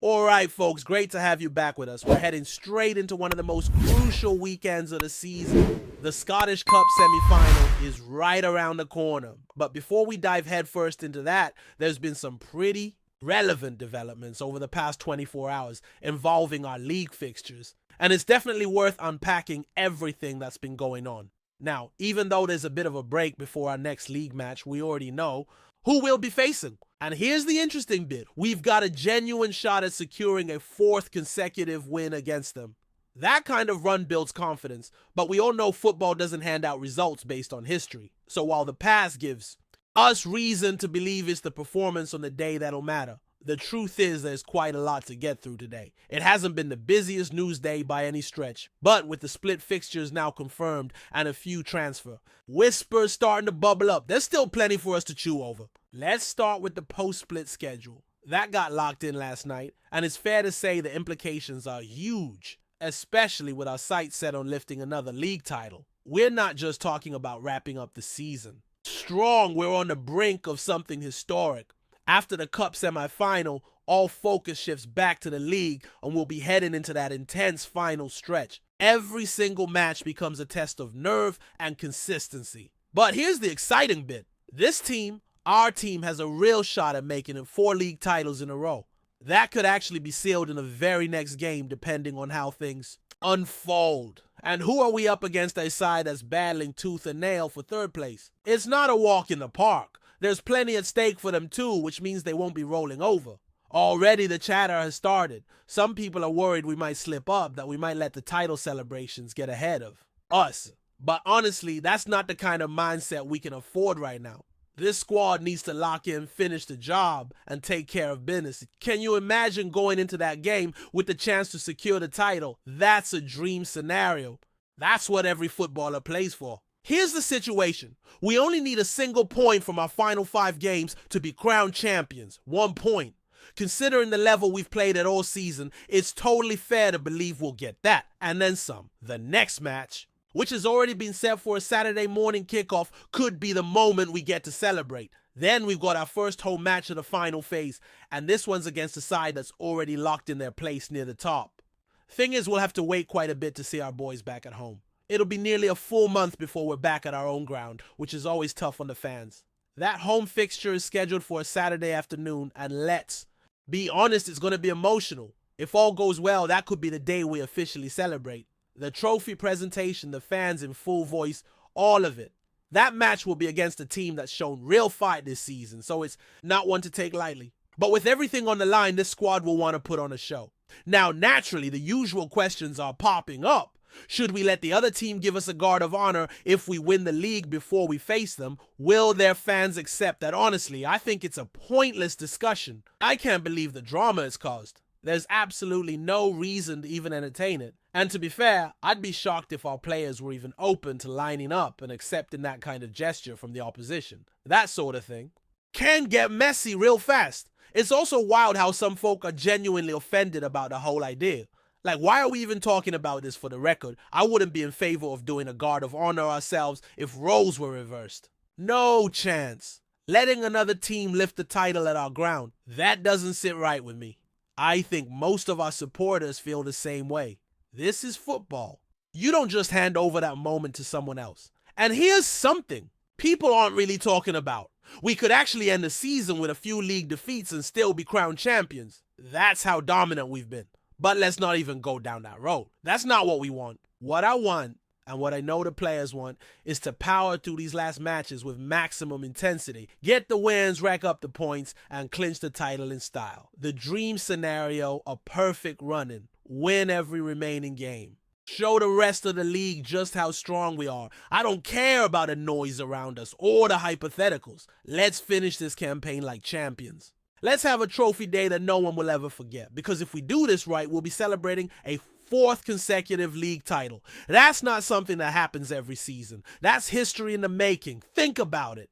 All right, folks, great to have you back with us. We're heading straight into one of the most crucial weekends of the season. The Scottish Cup semi-final is right around the corner. But before we dive headfirst into that, there's been some pretty relevant developments over the past 24 hours involving our league fixtures. And it's definitely worth unpacking everything that's been going on. Now, even though there's a bit of a break before our next league match, we already know who we'll be facing. And here's the interesting bit. We've got a genuine shot at securing a fourth consecutive win against them. That kind of run builds confidence, but we all know football doesn't hand out results based on history. So while the past gives us reason to believe it's the performance on the day that'll matter, the truth is there's quite a lot to get through today. It hasn't been the busiest news day by any stretch, but with the split fixtures now confirmed and a few transfer whispers starting to bubble up, there's still plenty for us to chew over. Let's start with the post-split schedule. That got locked in last night, and it's fair to say the implications are huge, especially with our sights set on lifting another league title. We're not just talking about wrapping up the season. Strong, we're on the brink of something historic. After the Cup semi-final, all focus shifts back to the league and we'll be heading into that intense final stretch. Every single match becomes a test of nerve and consistency. But here's the exciting bit. This team, our team, has a real shot at making it 4 league titles in a row. That could actually be sealed in the very next game depending on how things unfold. And who are we up against a side that's battling tooth and nail for third place? It's not a walk in the park. There's plenty at stake for them too, which means they won't be rolling over. Already the chatter has started. Some people are worried we might slip up, that we might let the title celebrations get ahead of us. But honestly, that's not the kind of mindset we can afford right now. This squad needs to lock in, finish the job, and take care of business. Can you imagine going into that game with the chance to secure the title? That's a dream scenario. That's what every footballer plays for. Here's the situation. We only need a single point from our final 5 games to be crowned champions. 1 point. Considering the level we've played at all season, it's totally fair to believe we'll get that, and then some. The next match, which has already been set for a Saturday morning kickoff, could be the moment we get to celebrate. Then we've got our first home match of the final phase, and this one's against a side that's already locked in their place near the top. Thing is, we'll have to wait quite a bit to see our boys back at home. It'll be nearly a full month before we're back at our own ground, which is always tough on the fans. That home fixture is scheduled for a Saturday afternoon, and let's be honest, it's going to be emotional. If all goes well, that could be the day we officially celebrate. The trophy presentation, the fans in full voice, all of it. That match will be against a team that's shown real fight this season, so it's not one to take lightly. But with everything on the line, this squad will want to put on a show. Now, naturally, the usual questions are popping up. Should we let the other team give us a guard of honor if we win the league before we face them? Will their fans accept that? Honestly, I think it's a pointless discussion. I can't believe the drama it's caused. There's absolutely no reason to even entertain it. And to be fair, I'd be shocked if our players were even open to lining up and accepting that kind of gesture from the opposition. That sort of thing can get messy real fast. It's also wild how some folk are genuinely offended about the whole idea. Like, why are we even talking about this for the record? I wouldn't be in favor of doing a guard of honor ourselves if roles were reversed. No chance. Letting another team lift the title at our ground, that doesn't sit right with me. I think most of our supporters feel the same way. This is football. You don't just hand over that moment to someone else. And here's something people aren't really talking about. We could actually end the season with a few league defeats and still be crowned champions. That's how dominant we've been. But let's not even go down that road. That's not what we want. What I want, and what I know the players want, is to power through these last matches with maximum intensity, get the wins, rack up the points, and clinch the title in style. The dream scenario, a perfect run-in. Win every remaining game. Show the rest of the league just how strong we are. I don't care about the noise around us or the hypotheticals. Let's finish this campaign like champions. Let's have a trophy day that no one will ever forget, because if we do this right, we'll be celebrating a 4th consecutive league title. That's not something that happens every season. That's history in the making. Think about it.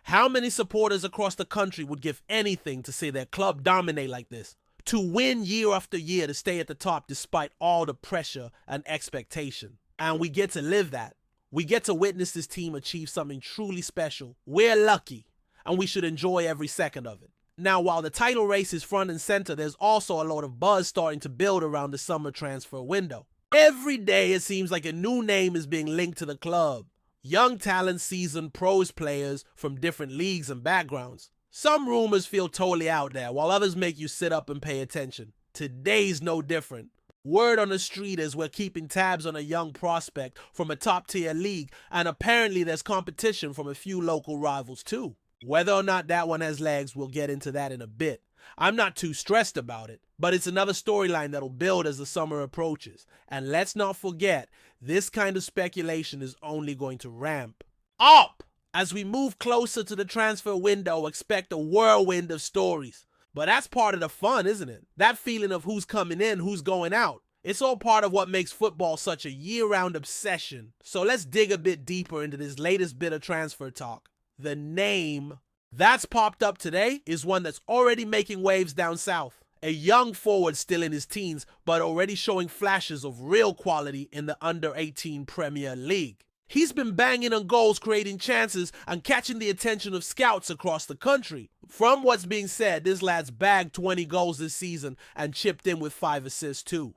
How many supporters across the country would give anything to see their club dominate like this? To win year after year, to stay at the top despite all the pressure and expectation. And we get to live that. We get to witness this team achieve something truly special. We're lucky, and we should enjoy every second of it. Now, while the title race is front and center, there's also a lot of buzz starting to build around the summer transfer window. Every day it seems like a new name is being linked to the club. Young talent, seasoned pros players from different leagues and backgrounds. Some rumors feel totally out there, while others make you sit up and pay attention. Today's no different. Word on the street is we're keeping tabs on a young prospect from a top-tier league, and apparently there's competition from a few local rivals too. Whether or not that one has legs, we'll get into that in a bit. I'm not too stressed about it, but it's another storyline that'll build as the summer approaches. And let's not forget, this kind of speculation is only going to ramp up. As we move closer to the transfer window, expect a whirlwind of stories. But that's part of the fun, isn't it? That feeling of who's coming in, who's going out. It's all part of what makes football such a year-round obsession. So let's dig a bit deeper into this latest bit of transfer talk. The name that's popped up today is one that's already making waves down south. A young forward still in his teens, but already showing flashes of real quality in the under-18 Premier League. He's been banging on goals, creating chances, and catching the attention of scouts across the country. From what's being said, this lad's bagged 20 goals this season and chipped in with 5 assists too.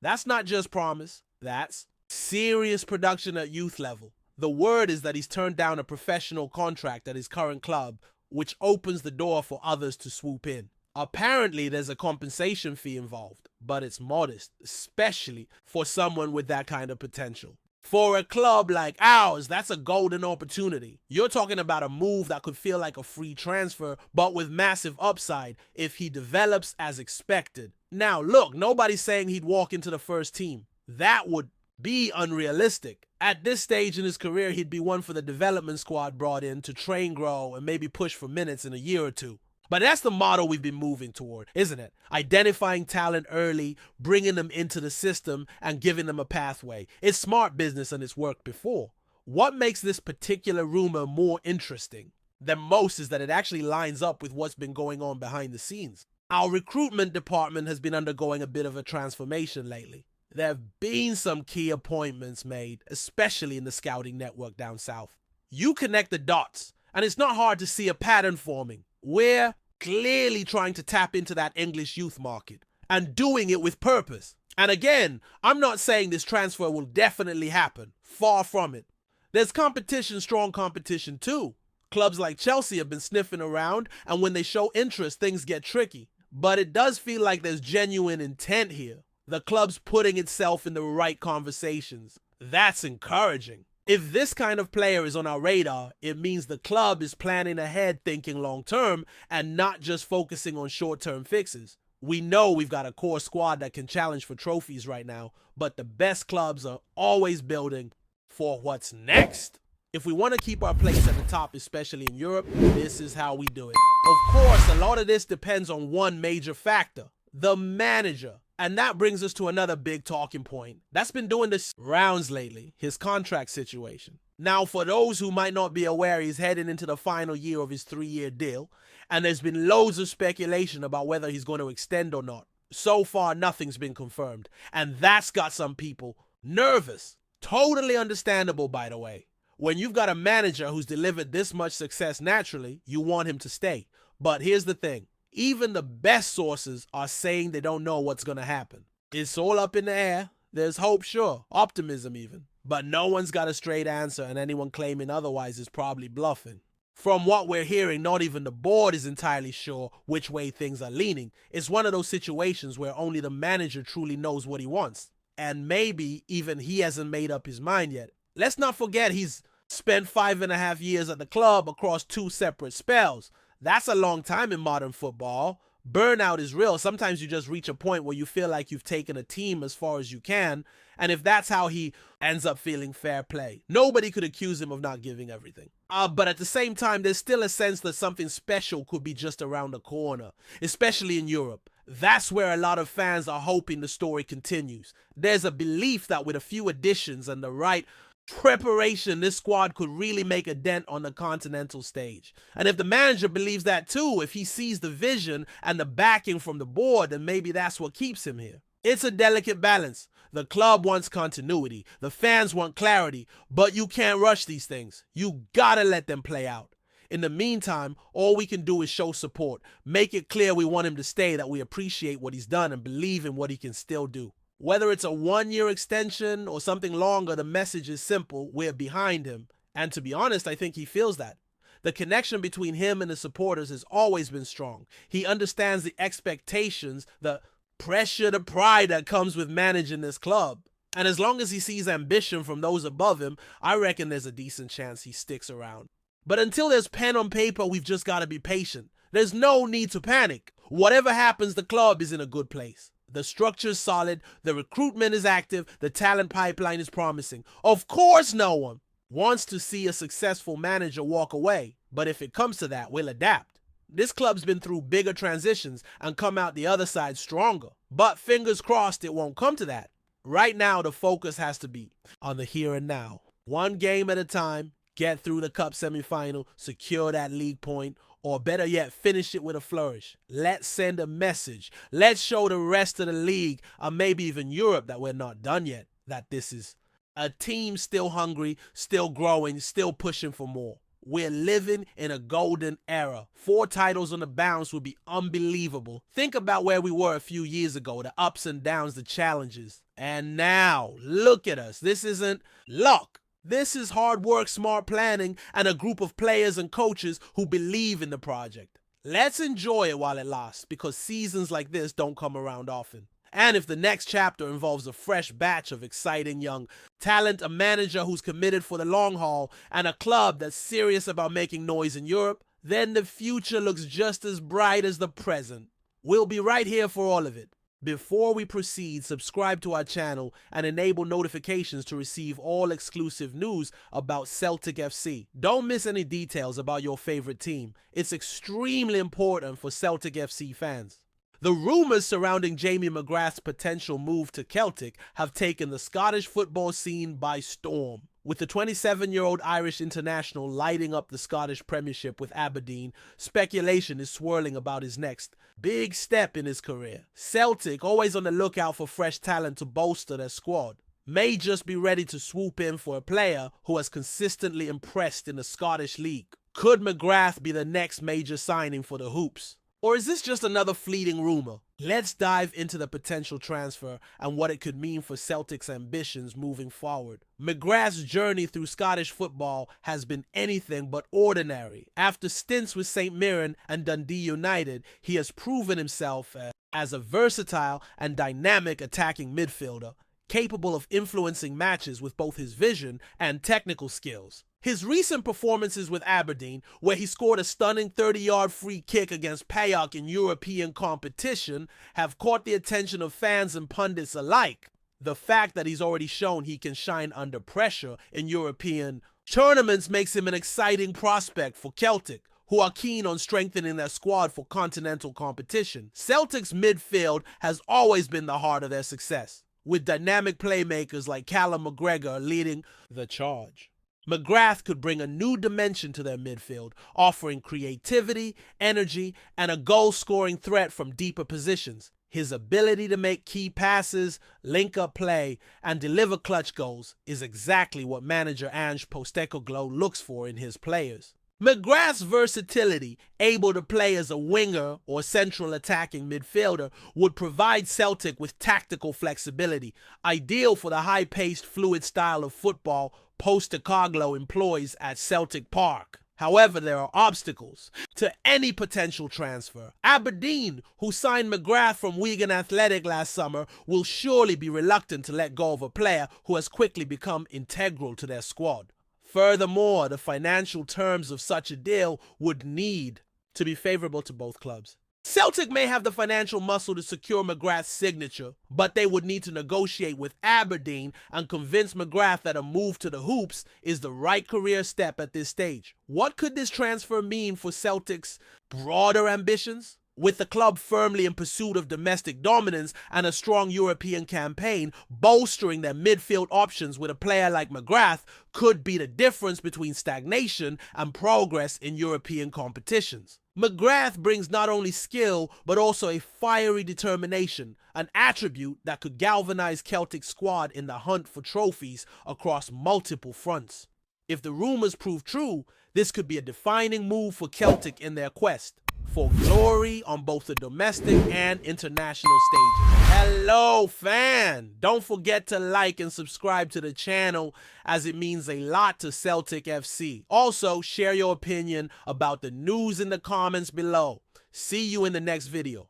That's not just promise, that's serious production at youth level. The word is that he's turned down a professional contract at his current club, which opens the door for others to swoop in. Apparently, there's a compensation fee involved, but it's modest, especially for someone with that kind of potential. For a club like ours, that's a golden opportunity. You're talking about a move that could feel like a free transfer, but with massive upside if he develops as expected. Now, look, nobody's saying he'd walk into the first team. That would be unrealistic. At this stage in his career, he'd be one for the development squad brought in to train, grow, and maybe push for minutes in a year or two. But that's the model we've been moving toward, isn't it? Identifying talent early, bringing them into the system, and giving them a pathway. It's smart business and it's worked before. What makes this particular rumor more interesting than most is that it actually lines up with what's been going on behind the scenes. Our recruitment department has been undergoing a bit of a transformation lately. There have been some key appointments made, especially in the scouting network down south. You connect the dots, and it's not hard to see a pattern forming. We're clearly trying to tap into that English youth market and doing it with purpose. And again, I'm not saying this transfer will definitely happen. Far from it. There's competition, strong competition too. Clubs like Chelsea have been sniffing around, and when they show interest, things get tricky. But it does feel like there's genuine intent here. The club's putting itself in the right conversations. That's encouraging. If this kind of player is on our radar, it means the club is planning ahead, thinking long-term, and not just focusing on short-term fixes. We know we've got a core squad that can challenge for trophies right now, but the best clubs are always building for what's next. If we want to keep our place at the top, especially in Europe, this is how we do it. Of course, a lot of this depends on one major factor, the manager. And that brings us to another big talking point that's been doing the rounds lately, his contract situation. Now, for those who might not be aware, he's heading into the final year of his 3-year deal, and there's been loads of speculation about whether he's going to extend or not. So far, nothing's been confirmed, and that's got some people nervous. Totally understandable, by the way. When you've got a manager who's delivered this much success naturally, you want him to stay. But here's the thing. Even the best sources are saying they don't know what's going to happen. It's all up in the air. There's hope, sure. Optimism even. But no one's got a straight answer, and anyone claiming otherwise is probably bluffing. From what we're hearing, not even the board is entirely sure which way things are leaning. It's one of those situations where only the manager truly knows what he wants. And maybe even he hasn't made up his mind yet. Let's not forget he's spent 5.5 years at the club across 2 separate spells. That's a long time in modern football. Burnout is real. Sometimes you just reach a point where you feel like you've taken a team as far as you can. And if that's how he ends up feeling, fair play. Nobody could accuse him of not giving everything. But at the same time, there's still a sense that something special could be just around the corner, especially in Europe. That's where a lot of fans are hoping the story continues. There's a belief that with a few additions and the right preparation, this squad could really make a dent on the continental stage. And if the manager believes that too, if he sees the vision and the backing from the board, then maybe that's what keeps him here. It's a delicate balance. The club wants continuity. The fans want clarity. But you can't rush these things. You gotta let them play out. In the meantime, all we can do is show support, make it clear we want him to stay, that we appreciate what he's done and believe in what he can still do. Whether it's a 1-year extension or something longer, the message is simple: we're behind him. And to be honest, I think he feels that. The connection between him and the supporters has always been strong. He understands the expectations, the pressure, the pride that comes with managing this club. And as long as he sees ambition from those above him, I reckon there's a decent chance he sticks around. But until there's pen on paper, we've just got to be patient. There's no need to panic. Whatever happens, the club is in a good place. The structure is solid, the recruitment is active, the talent pipeline is promising. Of course no one wants to see a successful manager walk away, but if it comes to that, we'll adapt. This club's been through bigger transitions and come out the other side stronger. But fingers crossed it won't come to that. Right now, the focus has to be on the here and now. One game at a time, get through the cup semifinal, secure that league point, or better yet, finish it with a flourish. Let's send a message. Let's show the rest of the league, or maybe even Europe, that we're not done yet, that this is a team still hungry, still growing, still pushing for more. We're living in a golden era. 4 titles on the bounce would be unbelievable. Think about where we were a few years ago, the ups and downs, the challenges. And now, look at us. This isn't luck. This is hard work, smart planning, and a group of players and coaches who believe in the project. Let's enjoy it while it lasts, because seasons like this don't come around often. And if the next chapter involves a fresh batch of exciting young talent, a manager who's committed for the long haul, and a club that's serious about making noise in Europe, then the future looks just as bright as the present. We'll be right here for all of it. Before we proceed, subscribe to our channel and enable notifications to receive all exclusive news about Celtic FC. Don't miss any details about your favorite team. It's extremely important for Celtic FC fans. The rumours surrounding Jamie McGrath's potential move to Celtic have taken the Scottish football scene by storm. With the 27-year-old Irish international lighting up the Scottish Premiership with Aberdeen, speculation is swirling about his next big step in his career. Celtic, always on the lookout for fresh talent to bolster their squad, may just be ready to swoop in for a player who has consistently impressed in the Scottish League. Could McGrath be the next major signing for the Hoops? Or is this just another fleeting rumor? Let's dive into the potential transfer and what it could mean for Celtic's ambitions moving forward. McGrath's journey through Scottish football has been anything but ordinary. After stints with St Mirren and Dundee United, he has proven himself as a versatile and dynamic attacking midfielder, capable of influencing matches with both his vision and technical skills. His recent performances with Aberdeen, where he scored a stunning 30-yard free kick against PAOK in European competition, have caught the attention of fans and pundits alike. The fact that he's already shown he can shine under pressure in European tournaments makes him an exciting prospect for Celtic, who are keen on strengthening their squad for continental competition. Celtic's midfield has always been the heart of their success, with dynamic playmakers like Callum McGregor leading the charge. McGrath could bring a new dimension to their midfield, offering creativity, energy, and a goal-scoring threat from deeper positions. His ability to make key passes, link up play, and deliver clutch goals is exactly what manager Ange Postecoglou looks for in his players. McGrath's versatility, able to play as a winger or central attacking midfielder, would provide Celtic with tactical flexibility, ideal for the high-paced, fluid style of football Postecoglou employs at Celtic Park. However, there are obstacles to any potential transfer. Aberdeen, who signed McGrath from Wigan Athletic last summer, will surely be reluctant to let go of a player who has quickly become integral to their squad. Furthermore, the financial terms of such a deal would need to be favourable to both clubs. Celtic may have the financial muscle to secure McGrath's signature, but they would need to negotiate with Aberdeen and convince McGrath that a move to the Hoops is the right career step at this stage. What could this transfer mean for Celtic's broader ambitions? With the club firmly in pursuit of domestic dominance and a strong European campaign, bolstering their midfield options with a player like McGrath could be the difference between stagnation and progress in European competitions. McGrath brings not only skill, but also a fiery determination, an attribute that could galvanize Celtic's squad in the hunt for trophies across multiple fronts. If the rumors prove true, This could be a defining move for Celtic in their quest for glory on both the domestic and international stages. Hello, fan! Don't forget to like and subscribe to the channel, as it means a lot to Celtic FC. Also, share your opinion about the news in the comments below. See you in the next video.